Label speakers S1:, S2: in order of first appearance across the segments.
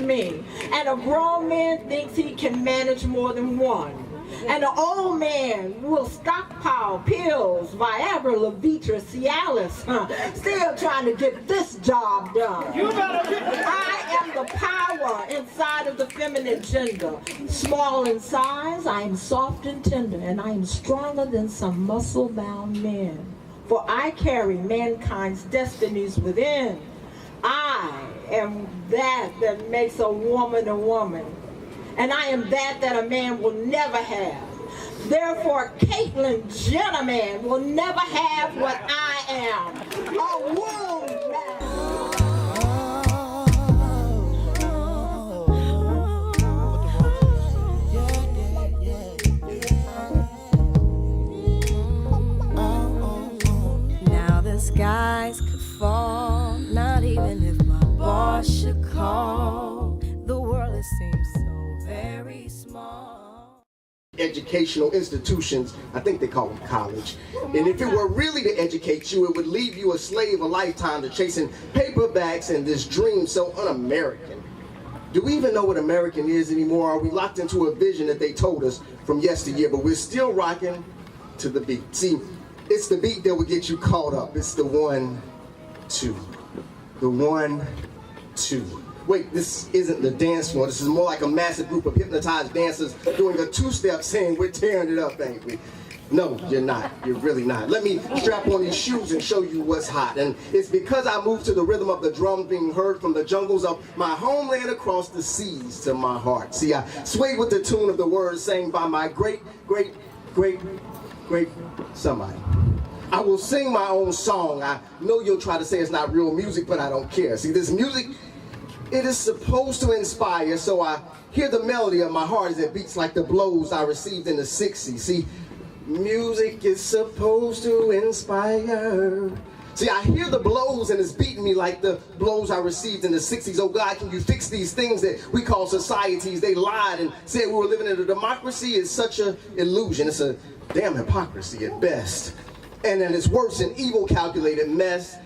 S1: me. And a grown man thinks he can manage more than one. And an old man will stockpile pills, Viagra, Levitra, Cialis, still trying to get this job done. I am the power inside of the feminine gender. Small in size, I am soft and tender, and I am stronger than some muscle-bound men. For I carry mankind's destinies within. I am that makes a woman a woman. And I am that a man will never have. Therefore, Caitlyn Jenner man will never have what I am. A womb man.
S2: Now the skies could fall, not even if my boss should call. The world it seems so very small.
S3: Educational institutions, I think they call them college. And if it were really to educate you, it would leave you a slave a lifetime to chasing paperbacks and this dream so un-American. Do we even know what American is anymore? Are we locked into a vision that they told us from yesteryear, but we're still rocking to the beat? See, it's the beat that will get you caught up. It's the 1, 2. The 1, 2. Wait, this isn't the dance floor. This is more like a massive group of hypnotized dancers doing a two-step saying, we're tearing it up, ain't we? No, you're not. You're really not. Let me strap on these shoes and show you what's hot. And it's because I move to the rhythm of the drums being heard from the jungles of my homeland across the seas to my heart. See, I sway with the tune of the words sang by my great somebody. I will sing my own song. I know you'll try to say it's not real music, but I don't care. See, this music, it is supposed to inspire, so I hear the melody of my heart as it beats like the blows I received in the 60s. See, music is supposed to inspire. See, I hear the blows and it's beating me like the blows I received in the 60s. Oh God, can you fix these things that we call societies? They lied and said we were living in a democracy. It's such an illusion. It's a damn hypocrisy at best. And then it's worse, an evil calculated mess.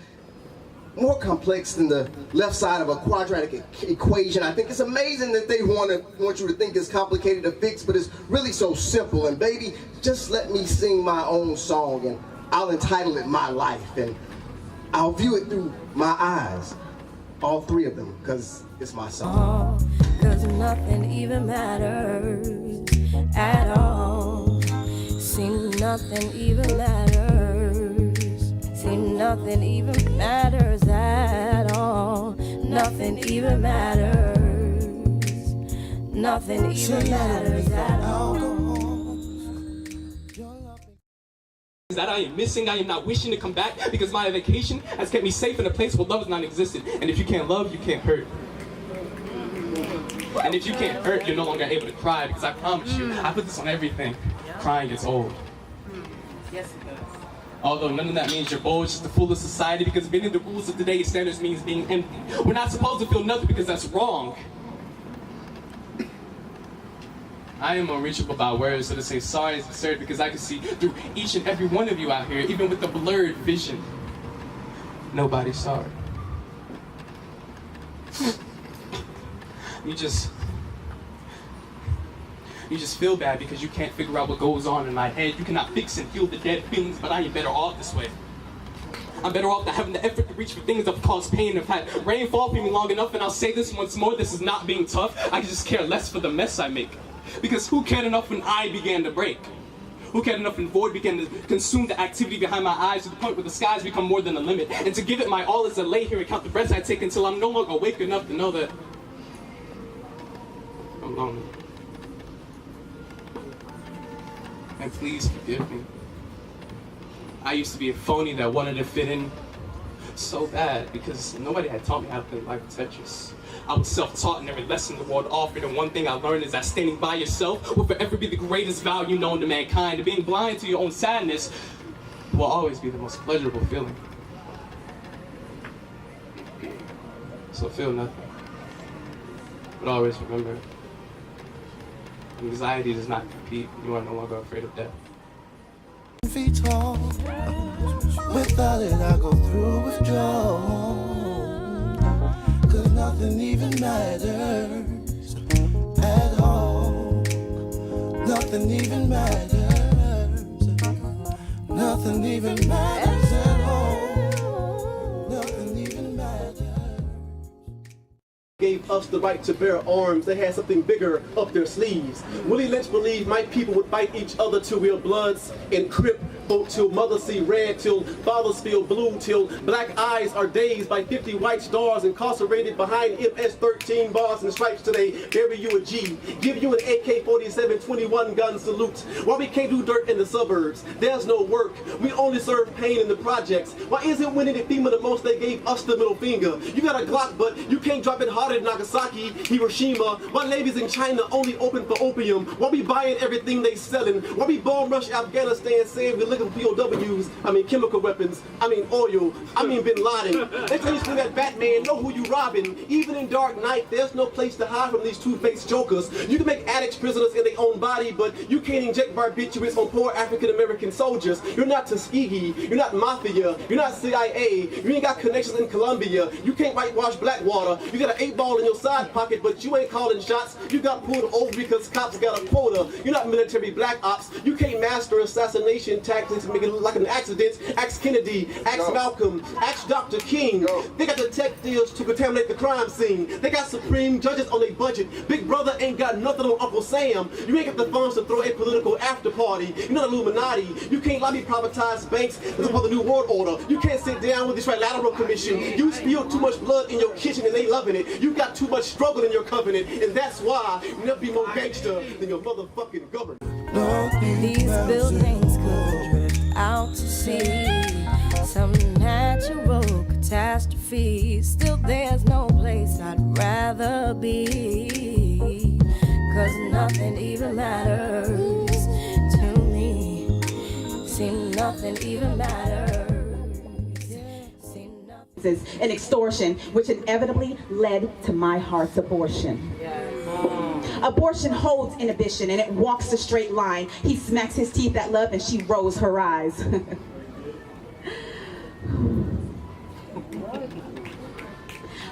S3: More complex than the left side of a quadratic equation. I think it's amazing that they want you to think it's complicated to fix, but it's really so simple. And baby, just let me sing my own song, and I'll entitle it My Life, and I'll view it through my eyes, all 3 of them, because it's my song.
S2: Cause nothing even matters at all. Seems nothing even matters. Seems nothing even matters at all. Nothing even matters. Nothing even matters at all.
S4: That I am missing, I am not wishing to come back because my vacation has kept me safe in a place where love is non-existent. And if you can't love, you can't hurt. And if you can't hurt, you're no longer able to cry, because I promise you, I put this on everything. Crying gets old.
S5: Yes, it does.
S4: Although none of that means you're bold, it's just the fool of society, because bending the rules of today's standards means being empty. We're not supposed to feel nothing because that's wrong. I am unreachable by words, so to say sorry is absurd, because I can see through each and every one of you out here, even with the blurred vision. Nobody's sorry. You just feel bad because you can't figure out what goes on in my head. You cannot fix and heal the dead feelings, but I am better off this way. I'm better off than having the effort to reach for things that have caused pain. I've had rain fall for me long enough, and I'll say this once more, this is not being tough. I just care less for the mess I make. Because who cared enough when I began to break? Who cared enough when void began to consume the activity behind my eyes to the point where the skies become more than a limit? And to give it my all is to lay here and count the breaths I take until I'm no longer awake enough to know that I'm lonely. And please forgive me. I used to be a phony that wanted to fit in so bad because nobody had taught me how to play like Tetris. I was self-taught in every lesson the world offered, and one thing I learned is that standing by yourself will forever be the greatest value known to mankind. And being blind to your own sadness will always be the most pleasurable feeling. So feel nothing. But always remember, anxiety does not compete. You are no longer afraid of death.
S6: Feet tall. Without it, I go through withdrawal. 'Cause now nothing even matters at all. Nothing even matters. Nothing even matters at all. Nothing even matters.
S7: Gave us the right to bear arms. They had something bigger up their sleeves. Willie Lynch believed my people would fight each other till real bloods and crip vote, till mothers see red, till fathers feel blue, till black eyes are dazed by 50 white stars incarcerated behind MS-13 bars and stripes till they bury you a G, give you an AK-47 21 gun salute. Why we can't do dirt in the suburbs? There's no work. We only serve pain in the projects. Why isn't winning at FEMA the most they gave us the middle finger? You got a Glock, but you can't drop it harder than Nagasaki, Hiroshima. Why ladies in China only open for opium? Why we buying everything they selling? Why we bomb rush Afghanistan saying we're looking for POWs? I mean chemical weapons, I mean oil, I mean Bin Laden. They tell you to that Batman, know who you robbing. Even in Dark Knight, there's no place to hide from these two-faced jokers. You can make addicts prisoners in their own body, but you can't inject barbiturates on poor African-American soldiers. You're not Tuskegee, you're not Mafia, you're not CIA, you ain't got connections in Colombia, you can't whitewash Blackwater, you got an 8-ball in your side pocket, but you ain't calling shots. You got pulled over because cops got a quota. You're not military black ops. You can't master assassination tactics and make it look like an accident. Ask Kennedy, ask Malcolm, ask Dr. King. They got detectives to contaminate the crime scene. They got supreme judges on their budget. Big Brother ain't got nothing on Uncle Sam. You ain't got the funds to throw a political after party. You're not Illuminati. You can't lobby privatize banks as part of the New World Order. You can't sit down with this trilateral commission. You spilled too much blood in your kitchen and they loving it. You got too much struggle in your covenant, and that's why you never be more gangster than your motherfucking government.
S2: These buildings could drift out to sea, some natural catastrophe. Still there's no place I'd rather be, 'cause nothing even matters to me. See, nothing even matters.
S8: And extortion, which inevitably led to my heart's abortion. Abortion holds inhibition and it walks a straight line. He smacks his teeth at love and she rolls her eyes.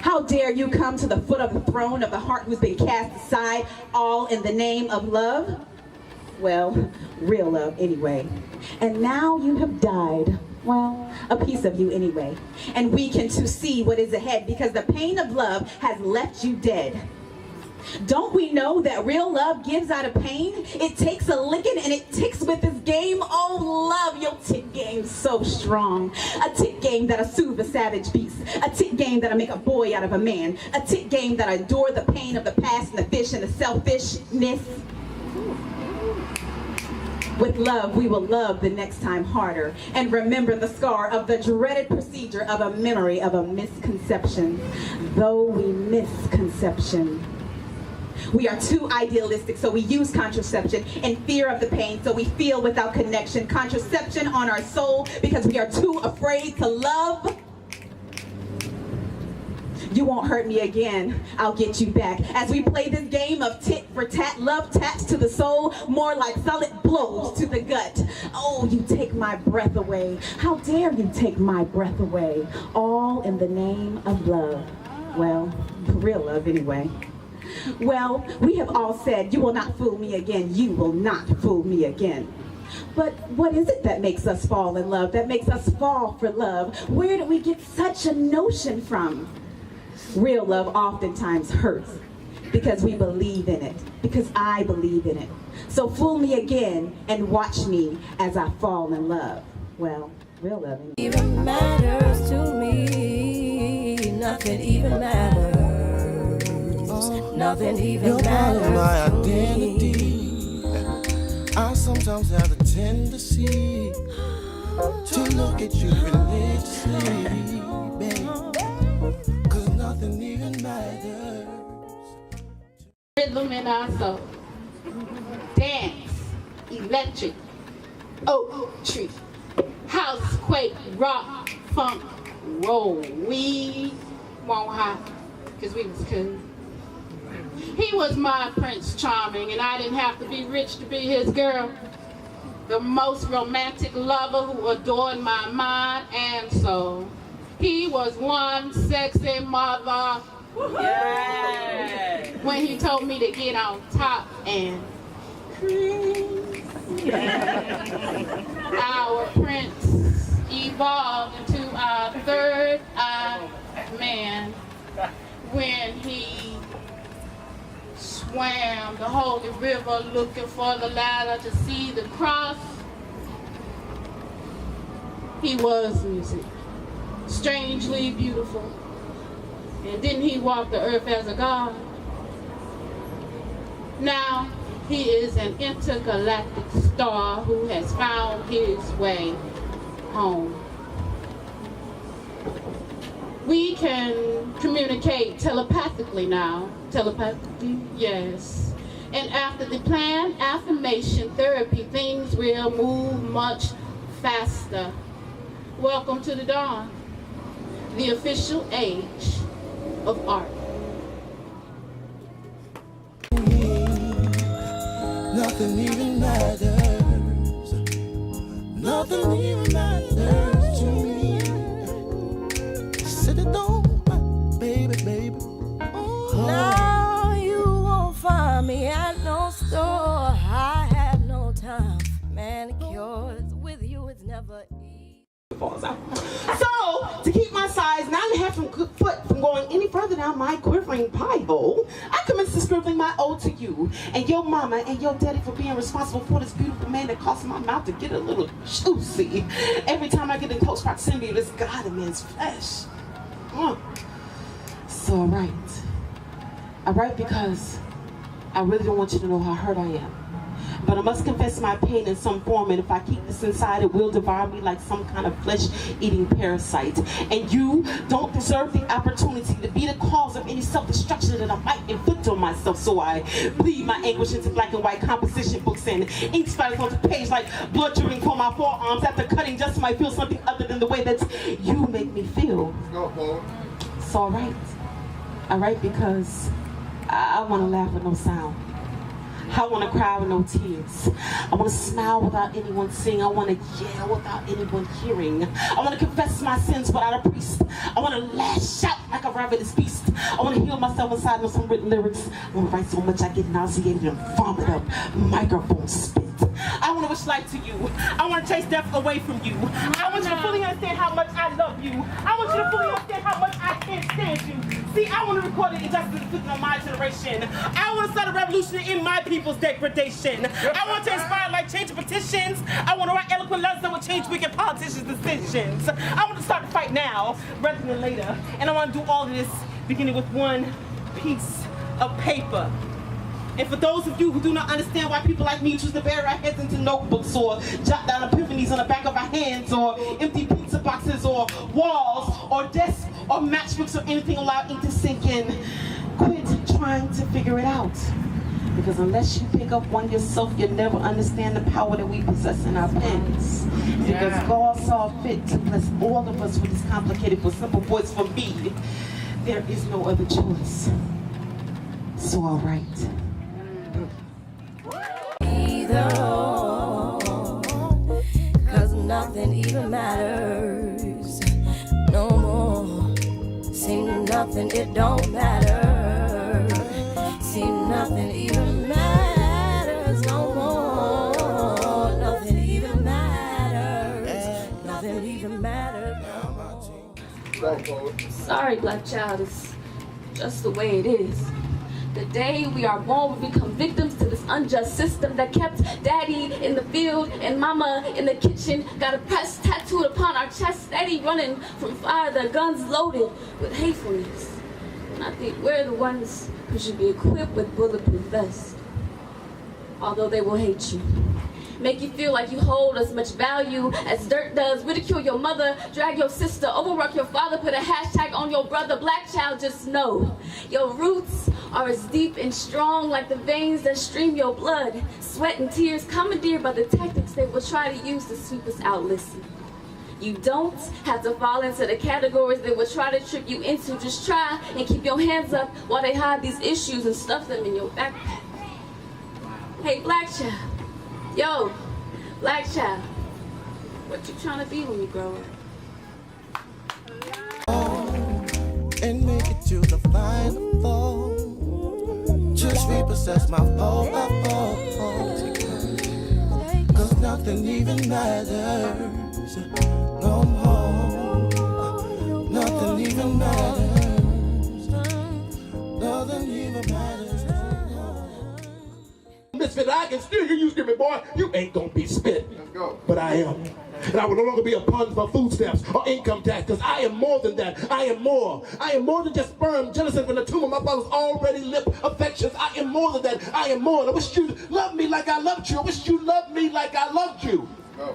S8: How dare you come to the foot of the throne of the heart who's been cast aside, all in the name of love? Well, real love anyway. And now you have died. Well, a piece of you anyway. And we can too see what is ahead, because the pain of love has left you dead. Don't we know that real love gives out of pain? It takes a licking and it ticks with this game. Oh, love, your tick game's so strong. A tick game that'll soothe a savage beast. A tick game that'll make a boy out of a man. A tick game that'll endure the pain of the past and the fish and the selfishness. With love, we will love the next time harder and remember the scar of the dreaded procedure of a memory of a misconception. Though we misconception. We are too idealistic, so we use contraception in fear of the pain, so we feel without connection. Contraception on our soul because we are too afraid to love. You won't hurt me again, I'll get you back. As we play this game of tit for tat, love taps to the soul, more like solid blows to the gut. Oh, you take my breath away. How dare you take my breath away? All in the name of love. Well, real love anyway. Well, we have all said, you will not fool me again, you will not fool me again. But what is it that makes us fall in love, that makes us fall for love? Where did we get such a notion from? Real love oftentimes hurts because we believe in it, because I believe in it. So fool me again and watch me as I fall in love. Well, real love
S2: even matters to me. Nothing even matters. Nothing even matters.
S6: You're my
S2: to
S6: identity.
S2: me.
S6: I sometimes have a tendency to look at you religiously, babe. 'Cause nothing even matters.
S5: Rhythm in our soul. Dance, electric, oak tree, house, quake, rock, funk, roll. We won't hide, because we was cool. He was my Prince Charming, and I didn't have to be rich to be his girl. The most romantic lover who adored my mind and soul. He was one sexy mother When he told me to get on top and our prince evolved into our third eye man when he swam the holy river looking for the ladder to see the cross. He was music, strangely beautiful. And didn't he walk the earth as a god? Now he is an intergalactic star who has found his way home. We can communicate telepathically now. Telepathy, yes. And after the planned affirmation therapy, things will move much faster. Welcome to the dawn, the official age of art.
S6: Nothing even matters. Nothing even matters to me. Said it don't, baby, baby. Oh.
S2: Now you won't find me at no store. I have no time for manicures. With you, it's never easy.
S1: Falls out. So, to keep my size 9.5 foot from going any further down my quivering pie hole, I commenced to scribbling my ode to you and your mama and your daddy for being responsible for this beautiful man that caused my mouth to get a little juicy every time I get in close proximity to this God of man's flesh. So I write because I really don't want you to know how hurt I am. But I must confess my pain in some form, and if I keep this inside, it will devour me like some kind of flesh-eating parasite. And you don't deserve the opportunity to be the cause of any self-destruction that I might inflict on myself. So I bleed my anguish into black and white composition books and ink spatters onto the page like blood dripping from my forearms. After cutting, just might feel something other than the way that you make me feel. It's all right. I write because I want to laugh with no sound. I want to cry with no tears. I want to smile without anyone seeing. I want to yell without anyone hearing. I want to confess my sins without a priest. I want to lash out like a ravenous beast. I want to heal myself inside with some written lyrics. I want to write so much I get nauseated and vomit up microphone spit. I want to wish life to you. I want to chase death away from you. I want you to fully understand how much I love you. I want you to fully understand how much I can't stand you. See, I want to record the injustice inflicted on my generation. I want to start a revolution in my people's degradation. I want to inspire like change petitions. I want to write eloquent letters that will change wicked politicians' decisions. I want to start the fight now rather than later. And I want to do all of this beginning with one piece of paper. And for those of you who do not understand why people like me choose to bury our heads into notebooks or jot down epiphanies on the back of our hands or empty pizza boxes or walls or desks or matchbooks or anything allow ink to sink in, quit trying to figure it out. Because unless you pick up one yourself, you'll never understand the power that we possess in our pens. Because God saw fit to bless all of us with this complicated but simple voice. For me, there is no other choice. So I'll write.
S2: Either or, 'cause nothing even matters no more. See, nothing, it don't matter. See, nothing even matters no more. Nothing even matters. Nothing even matters no more.
S9: Sorry, black child, it's just the way it is. The day we are born, we become victims to this unjust system that kept daddy in the field and mama in the kitchen. Got a press tattooed upon our chest, steady running from fire, their guns loaded with hatefulness. And I think we're the ones who should be equipped with bulletproof vests. Although they will hate you. Make you feel like you hold as much value as dirt does, ridicule your mother, drag your sister, overwork your father, put a hashtag on your brother. Black child, just know your roots are as deep and strong like the veins that stream your blood. Sweat and tears commandeered by the tactics they will try to use to sweep us out. Listen, you don't have to fall into the categories they will try to trip you into. Just try and keep your hands up while they hide these issues and stuff them in your backpack. Hey, black child. Yo, black child, what you trying to be when you grow up?
S6: And make it you to find a fault. Just repossess my phone. Cause nothing even matters no more. Nothing even matters. Nothing even matters no more.
S10: Misfit, I can still hear you screaming, boy, you ain't gonna be spit.
S3: Let's go.
S10: But I am. And I will no longer be a pun for food stamps or income tax, because I am more than that. I am more. I am more than just sperm, genesis from the tomb of my father's already lip affections. I am more than that. I am more. And I wish you loved me like I loved you. I wish you loved me like I loved you.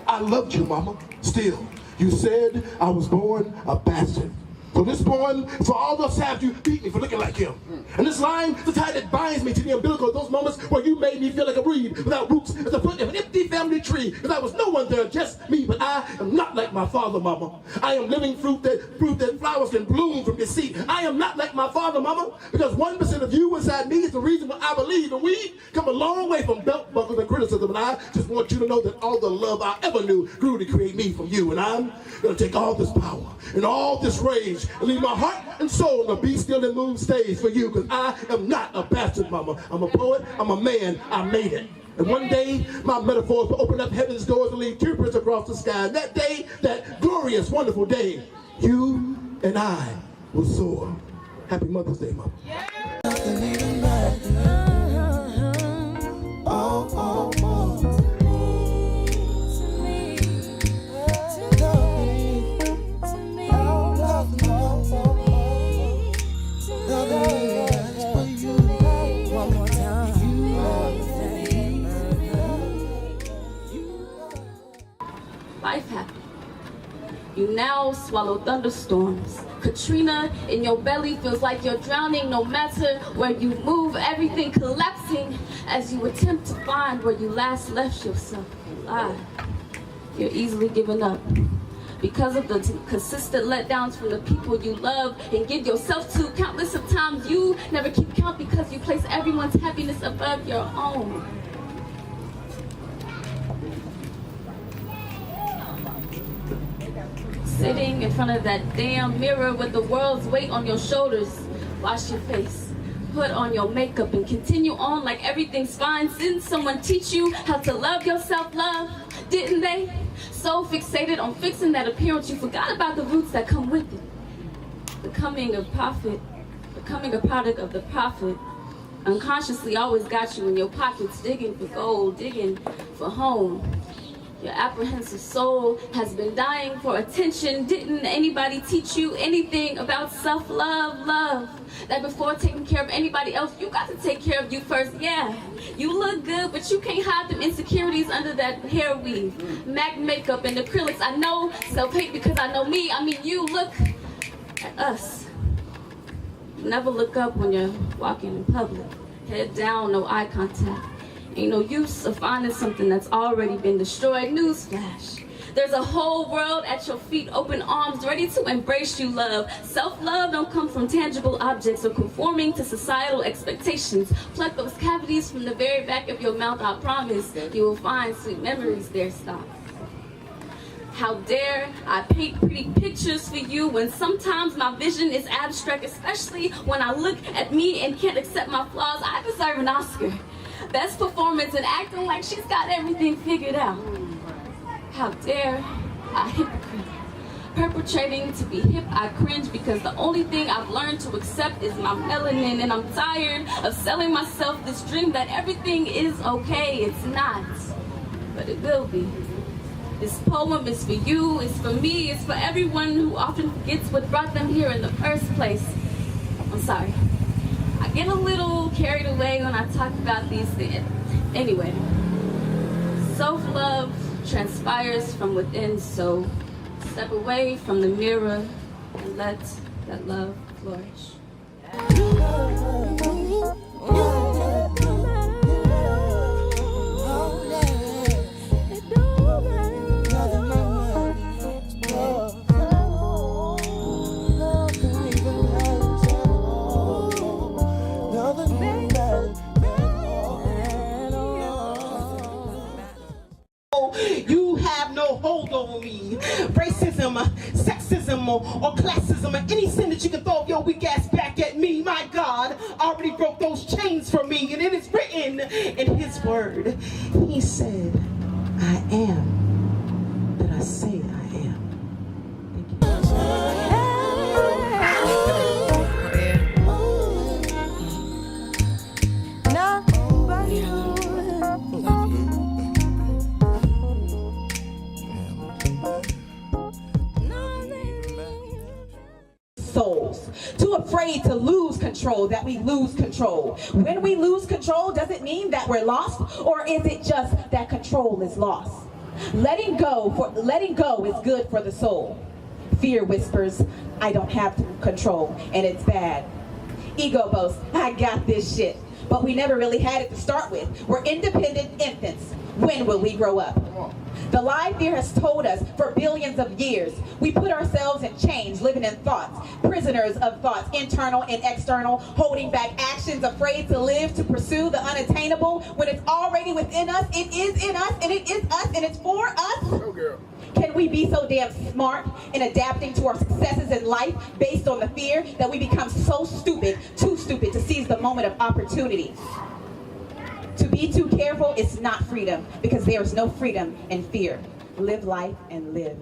S10: I loved you, mama. Still, you said I was born a bastard. So this poem is for all those times you beat me for looking like him. And this line is the tie that binds me to the umbilical, those moments where you made me feel like a reed without roots at the foot of an empty family tree. Because I was no one there, just me, but I am not like my father, mama. I am living fruit that flowers can bloom from deceit. I am not like my father, mama, because 1% of you inside me is the reason why I believe. And we come a long way from belt buckles and criticism. And I just want you to know that all the love I ever knew grew to create me from you. And I'm going to take all this power and all this rage and leave my heart and soul on the Be Still and Move stage for you, because I am not a bastard, mama. I'm a poet, I'm a man, I made it. And one day, my metaphors will open up heaven's doors and leave teardrops across the sky. And that day, that glorious, wonderful day, you and I will soar. Happy Mother's Day, mama.
S6: Nothing even matters. Oh, oh, oh.
S9: Life happened. You now swallow thunderstorms. Katrina in your belly feels like you're drowning. No matter where you move, everything collapsing as you attempt to find where you last left yourself alive. You're easily given up because of the consistent letdowns from the people you love and give yourself to. Countless of times you never keep count because you place everyone's happiness above your own. Sitting in front of that damn mirror with the world's weight on your shoulders, wash your face, put on your makeup, and continue on like everything's fine. Didn't someone teach you how to love yourself, love? Didn't they? So fixated on fixing that appearance, you forgot about the roots that come with it. Becoming a prophet, becoming a product of the prophet, unconsciously always got you in your pockets, digging for gold, digging for home. Your apprehensive soul has been dying for attention. Didn't anybody teach you anything about self-love, love? That before taking care of anybody else, you got to take care of you first. Yeah, you look good, but you can't hide them insecurities under that hair weave, MAC makeup and acrylics. I know self-hate because I know me. I mean, you look at us. You never look up when you're walking in public. Head down, no eye contact. Ain't no use of finding something that's already been destroyed. Newsflash. There's a whole world at your feet, open arms, ready to embrace you, love. Self-love don't come from tangible objects or conforming to societal expectations. Pluck those cavities from the very back of your mouth, I promise. You will find sweet memories there, stop. How dare I paint pretty pictures for you when sometimes my vision is abstract, especially when I look at me and can't accept my flaws. I deserve an Oscar. Best performance and acting like she's got everything figured out. How dare I hypocrite. Perpetrating to be hip, I cringe because the only thing I've learned to accept is my melanin, and I'm tired of selling myself this dream that everything is okay. It's not, but it will be. This poem is for you, it's for me, it's for everyone who often forgets what brought them here in the first place. I'm sorry. I get a little carried away when I talk about these things. Anyway, self-love transpires from within, so step away from the mirror and let that love flourish.
S1: You have no hold on me. Racism, sex
S11: sexism or classism or any sin that you can throw your weak ass back at me. My God already broke those chains for me, and it is written in his word. He said, I am that I say I am.
S8: Souls, too afraid to lose control that we lose control. When we lose control, does it mean that we're lost, or is it just that control is lost? Letting go is good for the soul. Fear whispers, I don't have control, and it's bad. Ego boasts, I got this shit. But we never really had it to start with. We're independent infants. When will we grow up? The lie fear has told us for billions of years. We put ourselves in chains, living in thoughts, prisoners of thoughts, internal and external, holding back actions, afraid to live, to pursue the unattainable. When it's already within us, it is in us, and it is us, and it's for us.
S3: Oh, girl.
S8: Can we be so damn smart in adapting to our successes in life based on the fear that we become so stupid, too stupid to seize the moment of opportunity? To be too careful is not freedom, because there is no freedom in fear. Live life and live.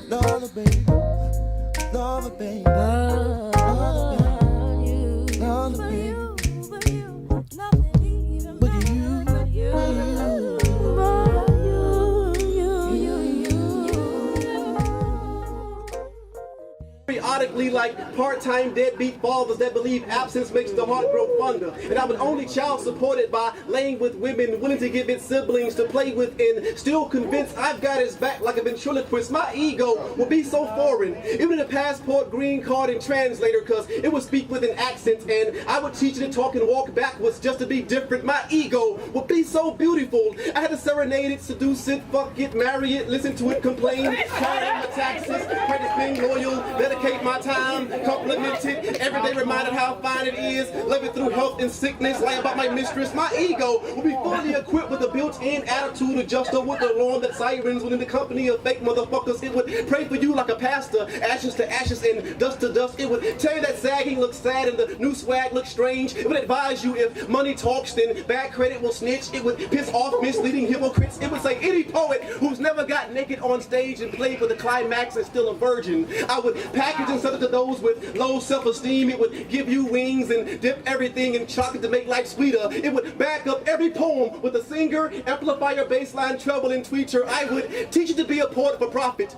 S6: Love, baby. Love, baby. Love, baby.
S7: Periodically, like part-time deadbeat fathers that believe absence makes the heart grow fonder. And I'm an only child supported by laying with women willing to give its siblings to play with, and still convinced I've got his back like a ventriloquist. My ego will be so foreign, even a passport, green card, and translator, cause it would speak with an accent, and I would teach it to talk and walk backwards just to be different. My ego would be so beautiful. I had to serenade it, seduce it, fuck it, marry it, listen to it, complain, cry my taxes, credit being loyal, dedicate my time, compliment it, every day reminded how fine it is, live it through health and sickness, lie about my mistress. My ego will be fully equipped with a built-in attitude adjuster with the alarm that sirens when in the company of fake motherfuckers. It would pray for you like a pastor, ashes to ashes and dust to dust. It would tell you that sagging looks sad and the new swag looks strange. It would advise you if money talks, then bad credit will snitch. It would piss off misleading hypocrites. It would say any poet who's never got naked on stage and played for the climax is still a virgin. I would package and sell it to those with low self-esteem. It would give you wings and dip everything in chocolate to make life sweeter. It would back up every poem with a singer, amplify your bassline, treble, and tweeter. I would teach you to be a poet for profit.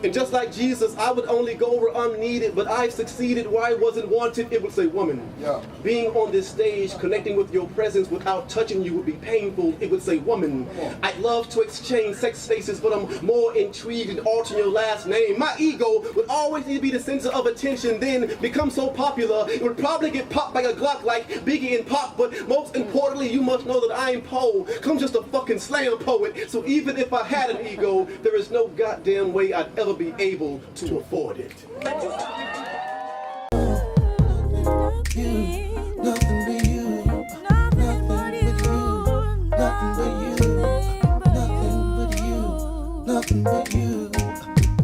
S7: And just like Jesus, I would only go where I'm needed, but I succeeded where I wasn't wanted. It would say, woman, being on this stage, connecting with your presence without touching you would be painful. It would say, woman, I'd love to exchange sex spaces, but I'm more intrigued in altering your last name. My ego would always need to be the center of attention, then become so popular, it would probably get popped by a Glock like Biggie and Pop, but most importantly, you must know that I'm Poe. I'm just a fucking slam poet, so even if I had an ego, there is no goddamn way I'd ever be able to afford it.
S6: Nothing but you, nothing but you, nothing but you, nothing but you, nothing but you,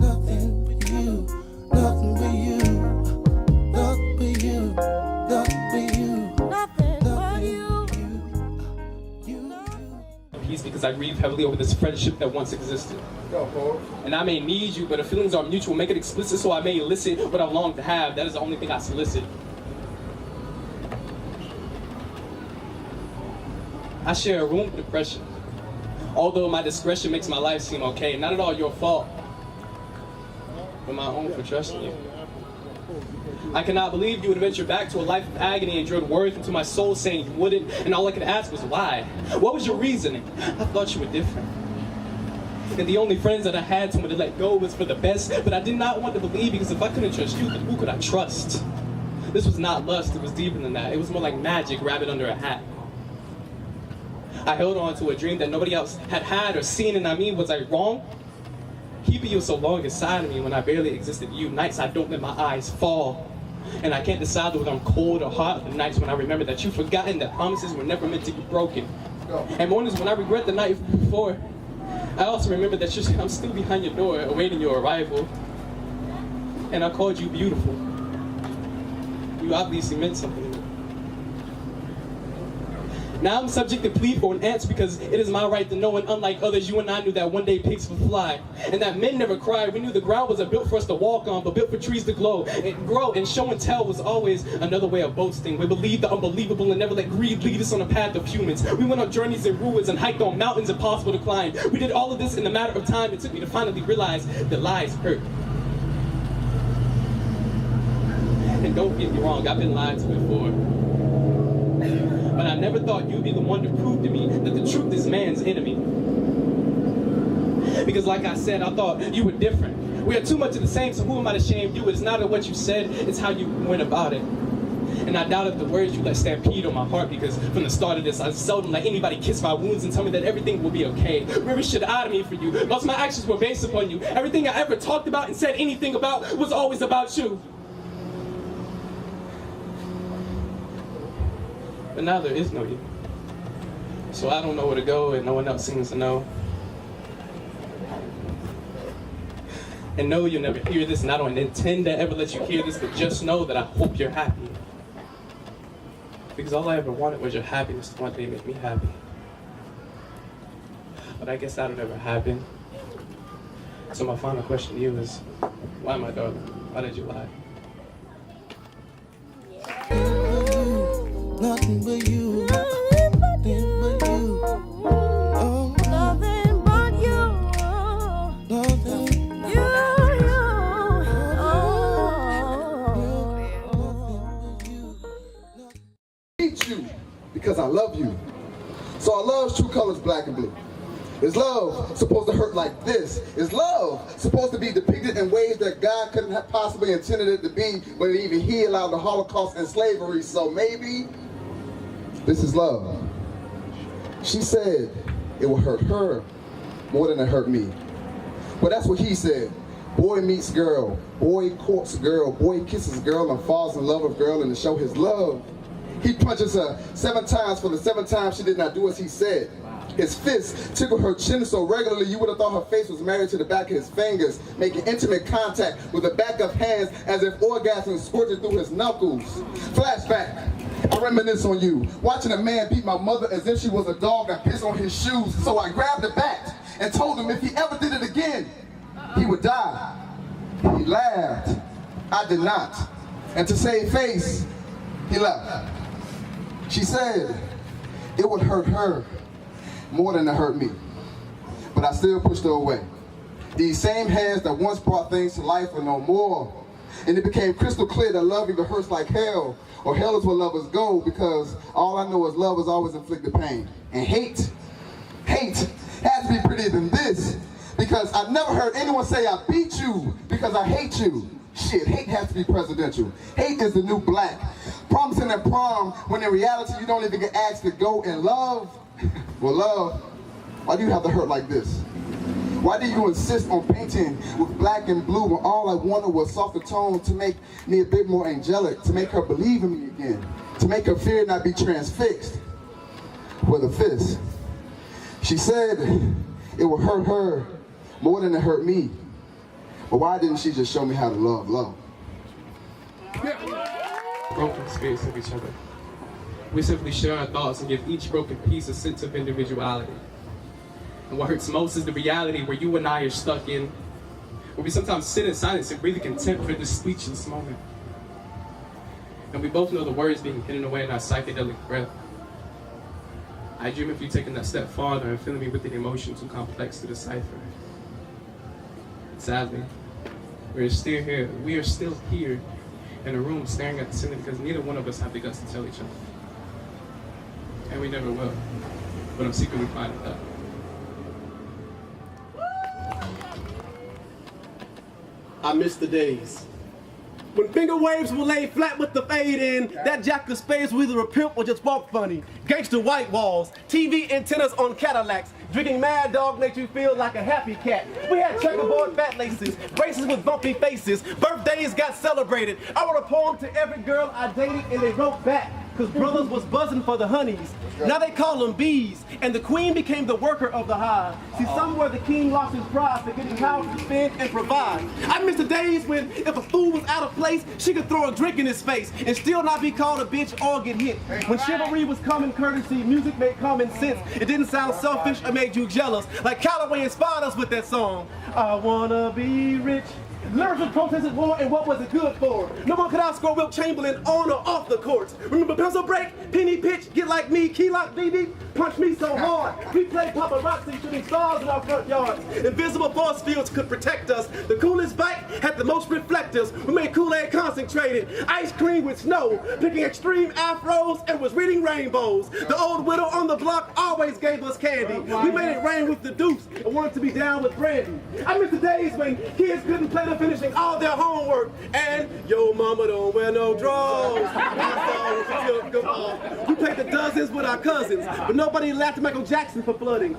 S6: nothing but you, nothing but you, nothing but you, nothing but you, nothing but you.
S4: Peace, because I grieve heavily over this friendship that once existed. And I may need you, but if feelings are mutual, make it explicit so I may elicit what I long to have. That is the only thing I solicit. I share a room with depression. Although my discretion makes my life seem okay. Not at all your fault, but my own for trusting you. I cannot believe you would venture back to a life of agony and dread worth into my soul saying you wouldn't, and all I could ask was why? What was your reasoning? I thought you were different. And the only friends that I had told me to let go was for the best, but I did not want to believe, because if I couldn't trust you, then who could I trust? This was not lust, it was deeper than that. It was more like magic, rabbit under a hat. I held on to a dream that nobody else had had or seen, and I mean, was I wrong? Keeping you so long inside of me when I barely existed you, nights I don't let my eyes fall. And I can't decide whether I'm cold or hot, the nights when I remember that you've forgotten that promises were never meant to be broken. And mornings when I regret the night before, I also remember that I'm still behind your door awaiting your arrival. And I called you beautiful. You obviously meant something to me. Now I'm subject to plead for an answer because it is my right to know, and unlike others, you and I knew that one day pigs would fly, and that men never cry. We knew the ground wasn't built for us to walk on, but built for trees to grow, and show and tell was always another way of boasting. We believed the unbelievable and never let greed lead us on the path of humans. We went on journeys in ruins and hiked on mountains impossible to climb. We did all of this in a matter of time. It took me to finally realize that lies hurt. And don't get me wrong, I've been lied to before. But I never thought you'd be the one to prove to me that the truth is man's enemy. Because like I said, I thought you were different. We are too much of the same, so who am I to shame you? It's not what you said, it's how you went about it. And I doubted the words you let stampede on my heart, because from the start of this, I seldom let anybody kiss my wounds and tell me that everything will be okay. Rivers should out of me for you. Most of my actions were based upon you. Everything I ever talked about and said anything about was always about you. But now there is no you. So I don't know where to go, and no one else seems to know. And no, you'll never hear this, and I don't intend to ever let you hear this, but just know that I hope you're happy. Because all I ever wanted was your happiness to one day make me happy. But I guess that'll never happen. So my final question to you is, why, my darling? Why did you lie?
S6: Nothing but you. Nothing but you. Oh,
S2: Nothing but you.
S6: nothing.
S3: Hate you because I love you. So our love's true colors black and blue. Is love supposed to hurt like this? Is love supposed to be depicted in ways that God couldn't have possibly intended it to be, but even He allowed the Holocaust and slavery? So maybe this is love. She said it will hurt her more than it hurt me. But that's what he said. Boy meets girl, boy courts girl, boy kisses girl and falls in love with girl, and to show his love, he punches her 7 times for the 7th time she did not do as he said. His fist tickled her chin so regularly you would have thought her face was married to the back of his fingers, making intimate contact with the back of hands as if orgasm squirted through his knuckles. Flashback. I reminisce on you, watching a man beat my mother as if she was a dog and piss on his shoes. So I grabbed the bat and told him if he ever did it again, he would die. He laughed. I did not. And to save face, he left. She said it would hurt her more than it hurt me. But I still pushed her away. These same hands that once brought things to life are no more. And it became crystal clear that love either hurts like hell, or hell is where lovers go, because all I know is love has always inflicted pain. And hate has to be prettier than this, because I've never heard anyone say I beat you because I hate you. Shit, hate has to be presidential. Hate is the new black. Promising at prom when in reality you don't even get asked to go. And love, well love, why do you have to hurt like this? Why do you insist on painting with black and blue when all I wanted was softer tone to make me a bit more angelic, to make her believe in me again, to make her fear not be transfixed with a fist? She said it would hurt her more than it hurt me. But why didn't she just show me how to love love?
S4: Broken spirits of each other. We simply share our thoughts and give each broken piece a sense of individuality. And what hurts most is the reality where you and I are stuck in, where we sometimes sit in silence and breathe contempt for this speechless moment. And we both know the words being hidden away in our psychedelic breath. I dream of you taking that step farther and filling me with an emotion too complex to decipher. Sadly, we are still here in a room staring at the ceiling because neither one of us have the guts to tell each other. And we never will, but I'm secretly fine with that.
S7: I miss the days when finger waves were laid flat with the fade in. That jack of spades was either a pimp or just walk funny. Gangster white walls, TV antennas on Cadillacs. Drinking Mad Dog makes you feel like a happy cat. We had checkerboard fat laces, braces with bumpy faces. Birthdays got celebrated. I wrote a poem to every girl I dated and they wrote back. cause brothers was buzzing for the honeys. Now they call them bees, and the queen became the worker of the hive. See, somewhere the king lost his pride for getting housed to fed and provide. I miss the days when if a fool was out of place, she could throw a drink in his face and still not be called a bitch or get hit. When chivalry was common courtesy, music made common sense. It didn't sound selfish or made you jealous. Like Calloway inspired us with that song, I wanna be rich. Lyrics of protested war and what was it good for? No one could outscore Wilt Chamberlain on or off the courts. Remember pencil break, penny pitch, get like me, key lock BB, punch me so hard. We played paparazzi shooting stars in our front yards. Invisible force fields could protect us. The coolest bike had the most reflectors. We made Kool-Aid concentrated, ice cream with snow, picking extreme afros and was reading rainbows. The old widow on the block always gave us candy. We made it rain with the deuce and wanted to be down with Brandy. I miss the days when kids couldn't play the finishing all their homework, and yo mama don't wear no drawers. We played the dozens with our cousins, but nobody laughed at Michael Jackson for flooding.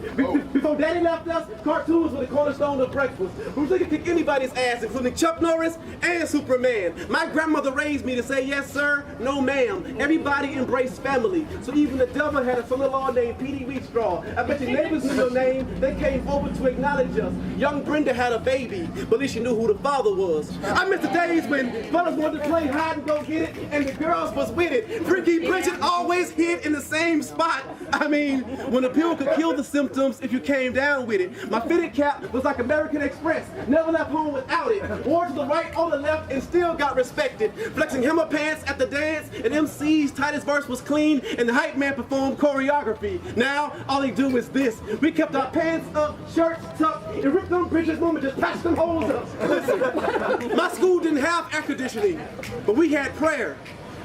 S7: Before Daddy left us, cartoons were the cornerstone of breakfast. We could kick anybody's ass, including Chuck Norris and Superman. My grandmother raised me to say yes sir, no ma'am. Everybody embraced family, so even the devil had a son-in-law named Petey Wheatstraw. I bet your neighbors knew your name. They came over to acknowledge us. Young Brenda had a baby, but at least she knew who the father was. I miss the days when fellas wanted to play hide and go get it, and the girls was with it. Freaky Bridget always hid in the same spot. I mean, when a pill could kill the symptoms if you came down with it. My fitted cap was like American Express, never left home without it. Wore to the right or the left and still got respected. Flexing hammer pants at the dance, and MC's tightest verse was clean, and the hype man performed choreography. Now, all they do is this. We kept our pants up, shirts tucked, and ripped them bridges moment, just patched them holes up. Listen, my school didn't have air conditioning, but we had prayer.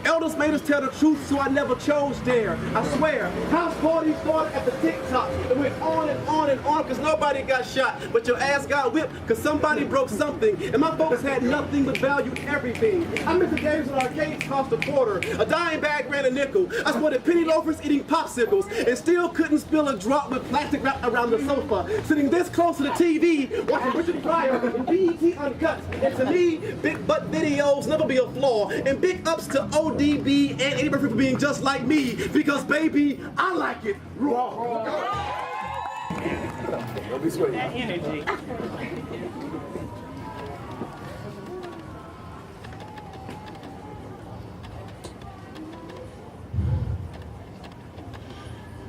S7: Elders made us tell the truth, so I never chose dare. I swear, house parties started at the TikTok. It went on and on and on, because nobody got shot. But your ass got whipped, because somebody broke something. And my folks had nothing but valued everything. I miss the days when arcades cost a quarter. A dime bag ran a nickel. I sported penny loafers eating popsicles, and still couldn't spill a drop with plastic wrapped around the sofa. Sitting this close to the TV, watching Richard Pryor and BET Uncut. And to me, big butt videos never be a flaw. And big ups to ODB and Eddie Murphy for being just like me, because baby, I like it raw.
S10: Don't be sweaty.
S5: That energy.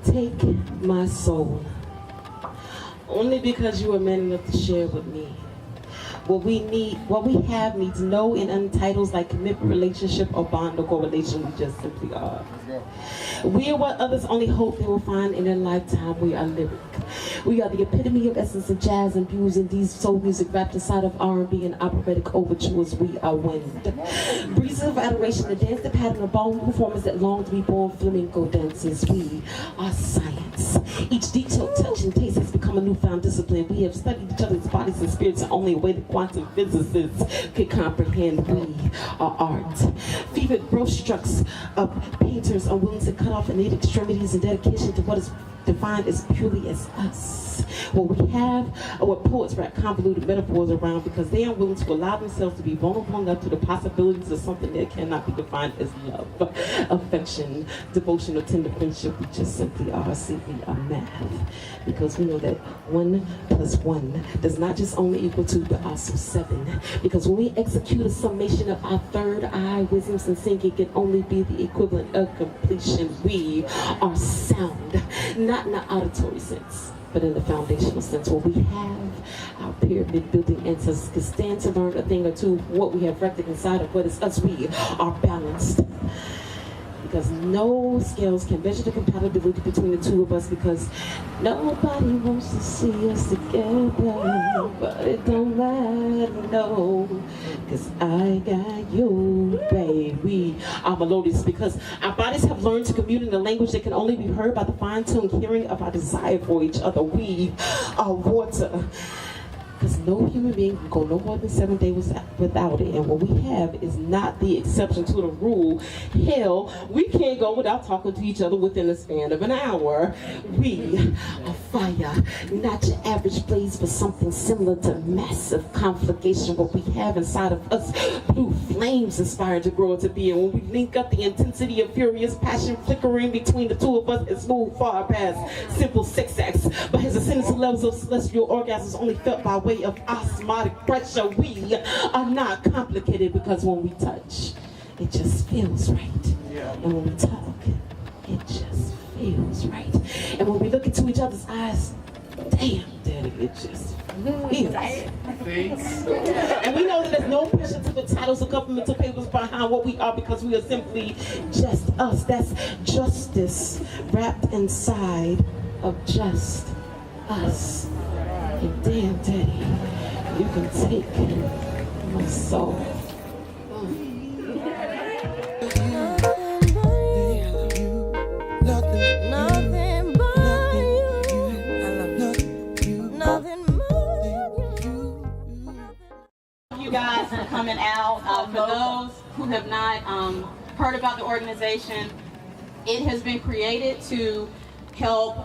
S11: Take my soul, only because you are man enough to share with me. What we have needs no and untitles like commitment, relationship, or bond or correlation. We just simply are. We are what others only hope they will find in their lifetime. We are lyric. We are the epitome of essence of jazz and blues and these soul music wrapped inside of R&B and operatic overtures. We are wind. Breezes of adoration, the dance, the pattern of ballroom performers that long to be born flamenco dancers. We are science. Each detailed touch and taste has become a newfound discipline. We have studied each other's bodies and spirits in only a way that quantum physicists could comprehend. We are art. Fevered brushstrokes of painters unwilling to cut off innate extremities in dedication to what is defined as purely as us. What we have are what poets wrap convoluted metaphors around because they are willing to allow themselves to be vulnerable enough to the possibilities of something that cannot be defined as love, affection, devotion, or tender friendship. We just simply are math. Because we know that 1 + 1 does not just only equal 2, but also 7. Because when we execute a summation of our third eye, wisdoms, and thinking can only be the equivalent of completion. We are sound, not in the auditory sense, but in the foundational sense, where we have our pyramid building ancestors can stand to learn a thing or two what we have reckoned inside of what is us. We are balanced. Because no scales can measure the compatibility between the two of us, because nobody wants to see us together, but it don't matter, no, because I got you, baby. I'm melodious because our bodies have learned to commune in a language that can only be heard by the fine-tuned hearing of our desire for each other. We are water. Because no human being can go no more than 7 days without it. And what we have is not the exception to the rule. Hell, we can't go without talking to each other within the span of an hour. We are fire, not your average blaze, but something similar to massive conflagration. What we have inside of us, blue flames inspired to grow into being. When we link up, the intensity of furious passion flickering between the two of us is moved far past simple sex acts. But his ascendance to levels of celestial orgasms only felt by way of osmotic pressure. We are not complicated because when we touch, it just feels right. And when we talk, it just feels right. And when we look into each other's eyes, damn, daddy, it just feels right. And we know that there's no pressure to the titles or governmental papers behind what we are, because we are simply just us. That's justice wrapped inside of just us. And damn, daddy, you can take my soul.
S8: You guys for coming out. For those who have not heard about the organization, it has been created to help.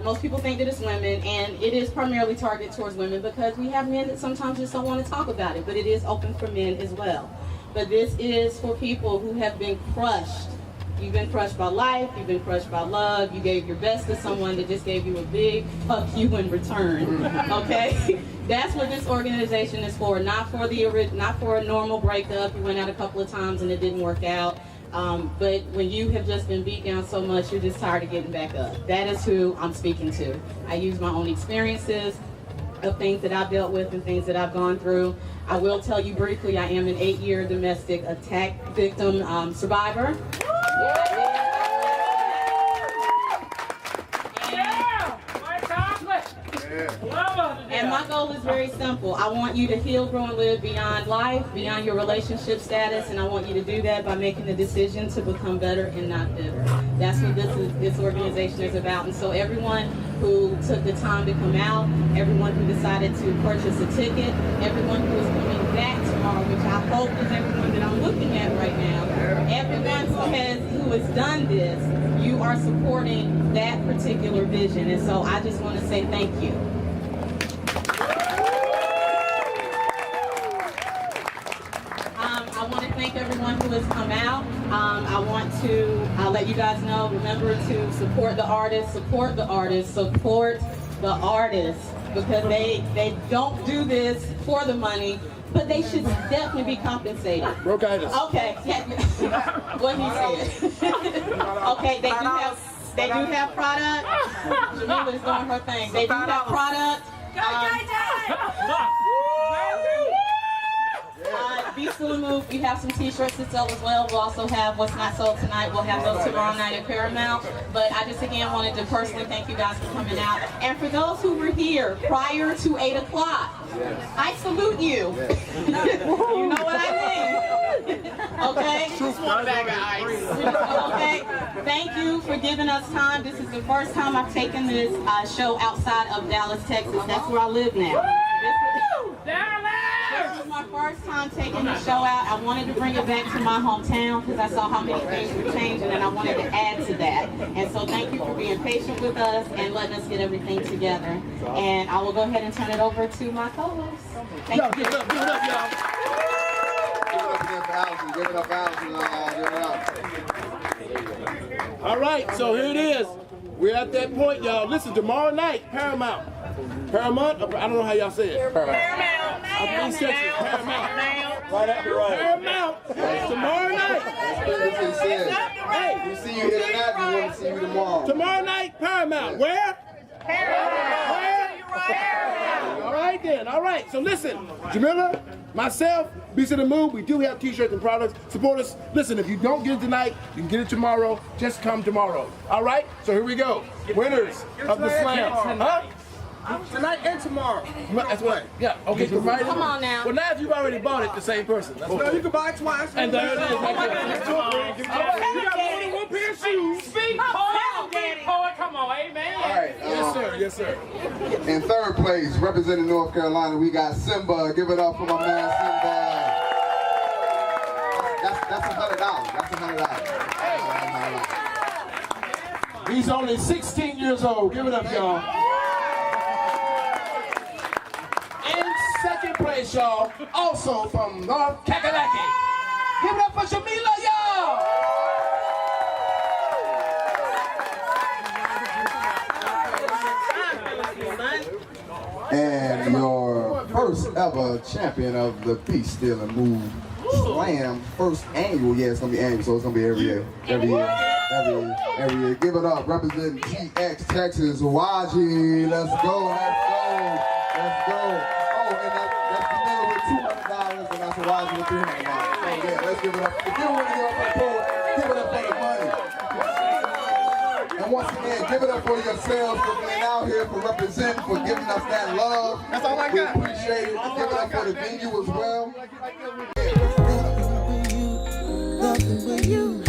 S8: Most people think that it's women, and it is primarily targeted towards women because we have men that sometimes just don't want to talk about it, but it is open for men as well. But this is for people who have been crushed. You've been crushed by life, you've been crushed by love, you gave your best to someone that just gave you a big fuck you in return, okay? That's what this organization is for, not for a normal breakup. You went out a couple of times and it didn't work out. But when you have just been beat down so much, you're just tired of getting back up. That is who I'm speaking to. I use my own experiences of things that I've dealt with and things that I've gone through. I will tell you briefly, I am an 8-year domestic attack victim survivor. And my goal is very simple. I want you to heal, grow, and live beyond life, beyond your relationship status, and I want you to do that by making the decision to become better and not bitter. That's what this organization is about. And so everyone who took the time to come out, everyone who decided to purchase a ticket, everyone who is coming back tomorrow, which I hope is everyone that I'm looking at right now, everyone who has done this, you are supporting that particular vision. And so I just want to say thank you. I want to thank everyone who has come out. I want to let you guys know, remember to support the artists, support the artists, support the artists, because they don't do this for the money, but they should definitely be compensated.
S10: Bronchitis.
S8: Okay, yeah. What he said. Okay, they do have product. Jamila is doing her thing. They do have product. Be Still Move, we have some t-shirts to sell as well. We'll also have What's Not Sold Tonight. We'll have those tomorrow night at Paramount. But I just again wanted to personally thank you guys for coming out. And for those who were here prior to 8 o'clock, I salute you. You know what I mean? Okay?
S5: Just want a bag of ice.
S8: Okay? Thank you for giving us time. This is the first time I've taken this show outside of Dallas, Texas. That's where I live now. This was my first time taking the show out. I wanted to bring it back to my hometown because I saw how many things were changing, and I wanted to add to that. And so thank you for being patient with us and letting us get everything together. And I will go ahead and turn it over to my co-host. Thank you.
S10: Give it up, y'all.
S3: Give it up,
S10: All right, so here it is. We're at that point, y'all. Listen, tomorrow night, Paramount. Paramount? I don't know how y'all say it. Paramount. Paramount. Paramount. Tomorrow night.
S3: Hey, we see you here tonight, we want to see you tomorrow.
S10: Tomorrow night, Paramount. Where? Paramount. Where? All right then. All right. So listen, Jamila, myself, Be Still Move, we do have t-shirts and products. Support us. Listen, if you don't get it tonight, you can get it tomorrow. Just come tomorrow. All right? So here we go. Winners of the slam. Huh?
S3: Tonight and tomorrow.
S10: That's what? Yeah. Okay. So right.
S8: Come on now.
S10: Well, now if you've already bought it, the same person. That's
S3: No, you can buy it twice.
S10: And there it is. Right there.
S3: You got more than one pair of shoes.
S5: Speak, poet, come on, amen.
S3: All right.
S10: Yes, sir.
S12: Yes, sir.
S13: In third place, representing North Carolina, we got Simba. Give it up for my man Simba. That's $100. That's $100.
S10: He's only 16 years old. Give it up, y'all. In second place, y'all, also from North Kakalaki. Give it up for Shamila, y'all.
S13: And your first ever champion of the Beat Still and Move Slam, first annual. Yeah, it's gonna be annual, so it's gonna be every year. Every year. Give it up, representing GX Texas, Waji. Let's go. Oh, and that's together with $200, and that's Waji with $300. So yeah, let's give it up. If you want to give it up for the money. And once again, give it up for yourselves for being out here, for representing, for giving us that love. That's all I got. We appreciate it. Give it up for the venue as well.
S6: Nothing but you.